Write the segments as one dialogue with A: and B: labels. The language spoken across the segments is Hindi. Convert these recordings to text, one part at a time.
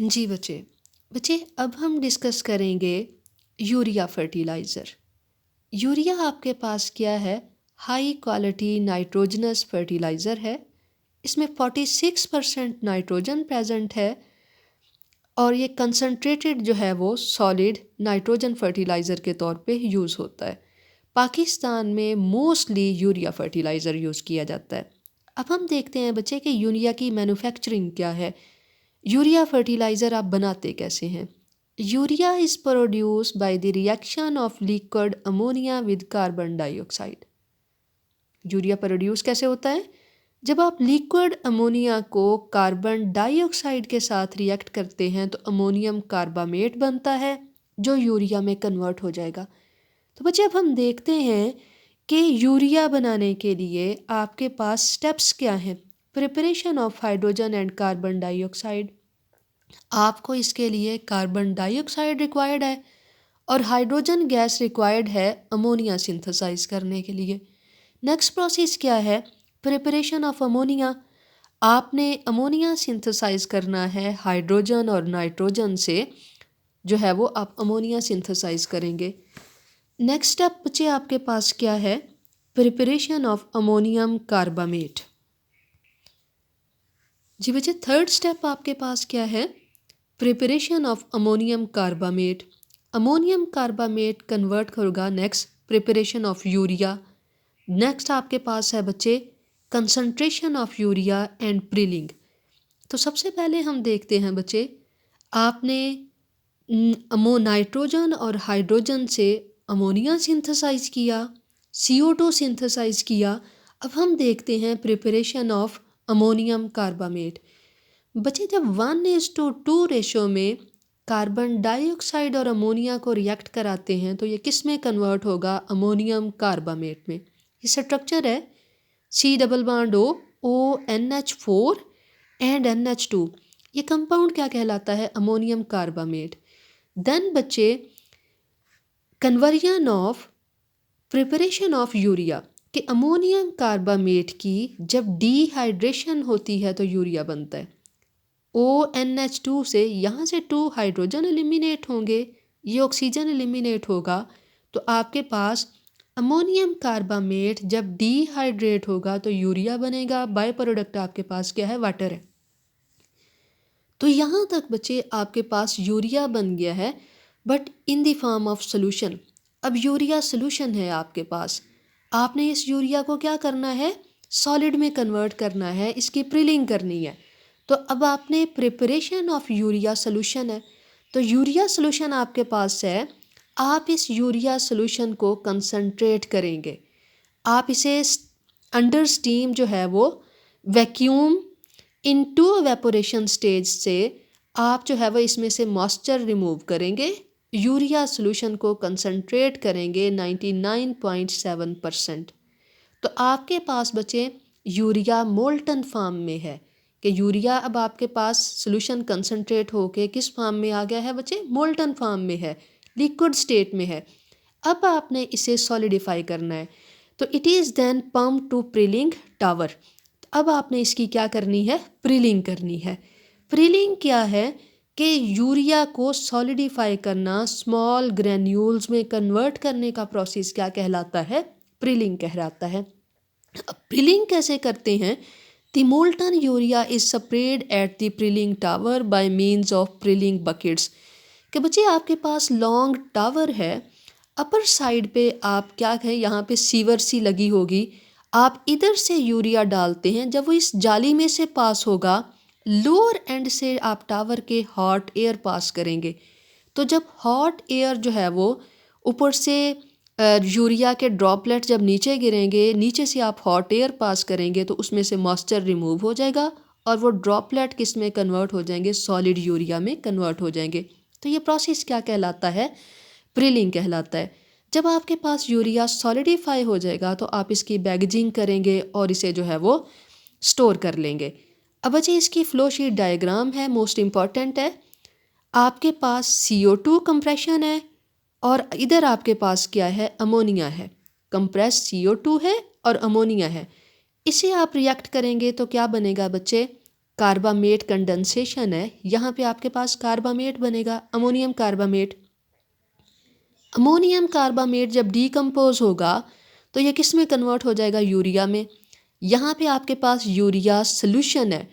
A: जी बच्चे, अब हम डिस्कस करेंगे यूरिया फर्टिलाइज़र। यूरिया आपके पास क्या है? हाई क्वालिटी नाइट्रोजनस फर्टिलाइज़र है। इसमें 46% नाइट्रोजन प्रेजेंट है और ये कंसनट्रेटेड जो है वो सॉलिड नाइट्रोजन फर्टिलाइज़र के तौर पे यूज़ होता है। पाकिस्तान में मोस्टली यूरिया फर्टिलाइज़र यूज़ किया जाता है। अब हम देखते हैं बच्चे कि यूरिया की मैन्युफैक्चरिंग क्या है। यूरिया फर्टिलाइज़र आप बनाते कैसे हैं? Urea is produce by the reaction of liquid ammonia with carbon dioxide. Urea produce कैसे होता है? जब आप लिक्विड अमोनिया को कार्बन डाइऑक्साइड के साथ रिएक्ट करते हैं तो अमोनियम कार्बामेट बनता है जो यूरिया में कन्वर्ट हो जाएगा। तो बच्चे अब हम देखते हैं कि यूरिया बनाने के लिए आपके पास स्टेप्स क्या हैं। Preparation of hydrogen and carbon dioxide. आपको इसके लिए कार्बन डाइऑक्साइड रिक्वायर्ड है और हाइड्रोजन गैस रिक्वायर्ड है अमोनिया सिंथेसाइज करने के लिए। नेक्स्ट प्रोसेस क्या है? Preparation of ammonia. आपने अमोनिया सिंथेसाइज करना है हाइड्रोजन और नाइट्रोजन से, जो है वो आप अमोनिया सिंथेसाइज करेंगे। नेक्स्ट स्टेप बच्चे आपके पास क्या है? Preparation of ammonium carbamate. जी बच्चे, थर्ड स्टेप आपके पास क्या है? Preparation of ammonium carbamate. Ammonium carbamate convert होगा next preparation of urea. Next आपके पास है बच्चे concentration of urea and prilling. तो सबसे पहले हम देखते हैं बच्चे, आपने नाइट्रोजन और हाइड्रोजन से अमोनिया सिंथेसाइज किया, CO2 सिंथेसाइज किया। अब हम देखते हैं प्रिपरेशन ऑफ अमोनियम कार्बामेट। बच्चे जब 1:2 रेशो में कार्बन डाइऑक्साइड और अमोनिया को रिएक्ट कराते हैं तो ये किस में कन्वर्ट होगा? अमोनियम कार्बामेट में। ये स्ट्रक्चर है C double bond O NH4 and NH2। ये कंपाउंड क्या कहलाता है? Ammonium carbamate. देन बच्चे conversion of preparation of urea कि अमोनियम कार्बामेट की जब डिहाइड्रेशन होती है तो यूरिया बनता है। ONH2 से यहाँ से 2 हाइड्रोजन एलिमिनेट होंगे, ये ऑक्सीजन एलिमिनेट होगा, तो आपके पास अमोनियम कार्बामेट जब डिहाइड्रेट होगा तो यूरिया बनेगा। बाय प्रोडक्ट आपके पास क्या है? वाटर है। तो यहाँ तक बच्चे आपके पास यूरिया बन गया है, but in the form of solution. अब यूरिया सोल्यूशन है आपके पास, आपने इस यूरिया को क्या करना है? सॉलिड में कन्वर्ट करना है, इसकी प्रिलिंग करनी है। तो अब आपने प्रिपरेशन ऑफ यूरिया सोल्यूशन है, तो यूरिया सोल्यूशन आपके पास है। आप इस यूरिया सोल्यूशन को कंसंट्रेट करेंगे, आप इसे अंडर स्टीम जो है वो वैक्यूम इनटू एवेपोरेशन स्टेज से आप जो है वो इसमें से मॉइस्चर रिमूव करेंगे, यूरिया सोल्यूशन को कंसंट्रेट करेंगे 99.7%। तो आपके पास बचे यूरिया मोल्टन फॉर्म में है कि यूरिया अब आपके पास सोल्यूशन कंसंट्रेट होके किस फॉर्म में आ गया है बच्चे? मोल्टन फॉर्म में है, लिक्विड स्टेट में है। अब आपने इसे सॉलिडिफाई करना है, तो it is then pump to prilling tower. अब आपने इसकी क्या करनी है? प्रिलिंग करनी है। प्रिलिंग क्या है कि यूरिया को सॉलिडिफाई करना, स्मॉल ग्रेन्यूल्स में कन्वर्ट करने का प्रोसेस क्या कहलाता है? प्रिलिंग कहलाता है। अब प्रिलिंग कैसे करते हैं? The molten urea is spread at the prilling tower by means of prilling buckets. कि बच्चे आपके पास लॉन्ग टावर है, अपर साइड पे आप क्या कहें, यहाँ पे सीवर सी लगी होगी, आप इधर से यूरिया डालते हैं, जब वो इस जाली में से पास होगा लोअर एंड से आप टावर के हॉट एयर पास करेंगे। तो जब हॉट एयर जो है वो ऊपर से यूरिया के ड्रॉपलेट जब नीचे गिरेंगे, नीचे से आप हॉट एयर पास करेंगे तो उसमें से मॉइस्चर रिमूव हो जाएगा और वो ड्रॉपलेट किस में कन्वर्ट हो जाएंगे? सॉलिड यूरिया में कन्वर्ट हो जाएंगे। तो ये प्रोसेस क्या कहलाता है? प्रिलिंग कहलाता है। जब आपके पास यूरिया सॉलिडिफाई हो जाएगा तो आप इसकी पैकेजिंग करेंगे और इसे जो है वो स्टोर कर लेंगे। अब बच्चे इसकी फ्लो शीट डायग्राम है, मोस्ट इम्पॉर्टेंट है। आपके पास CO2 कंप्रेशन है और इधर आपके पास क्या है? अमोनिया है। कंप्रेस CO2 है और अमोनिया है। इसे आप रिएक्ट करेंगे तो क्या बनेगा बच्चे? कार्बामेट कंडेंसेशन है, यहाँ पे आपके पास कार्बामेट बनेगा, अमोनियम कार्बामेट। अमोनियम कार्बामेट जब डीकम्पोज होगा तो ये किस में कन्वर्ट हो जाएगा? यूरिया में। यहाँ पे आपके पास यूरिया सोल्यूशन है,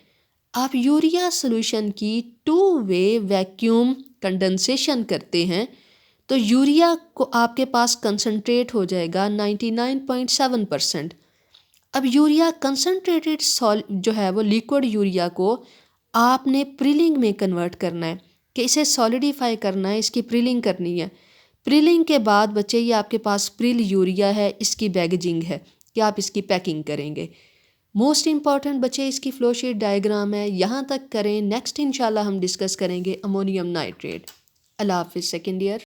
A: आप यूरिया सोल्यूशन की 2 वे वैक्यूम कंडेंसेशन करते हैं तो यूरिया को आपके पास कंसनट्रेट हो जाएगा 99.7%। अब यूरिया कंसनट्रेटेड जो है वो लिक्विड यूरिया को आपने प्रिलिंग में कन्वर्ट करना है कि इसे सॉलिडिफाई करना है, इसकी प्रिलिंग करनी है। प्रिलिंग के बाद बच्चे ये आपके पास प्रिल यूरिया है, इसकी पैकेजिंग है कि आप इसकी पैकिंग करेंगे। मोस्ट इम्पॉर्टेंट बच्चे इसकी फ्लोशीट डायग्राम है, यहाँ तक करें। नेक्स्ट इंशाल्लाह हम डिस्कस करेंगे अमोनियम नाइट्रेट। अल्लाह हाफिज़ सेकेंड ईयर।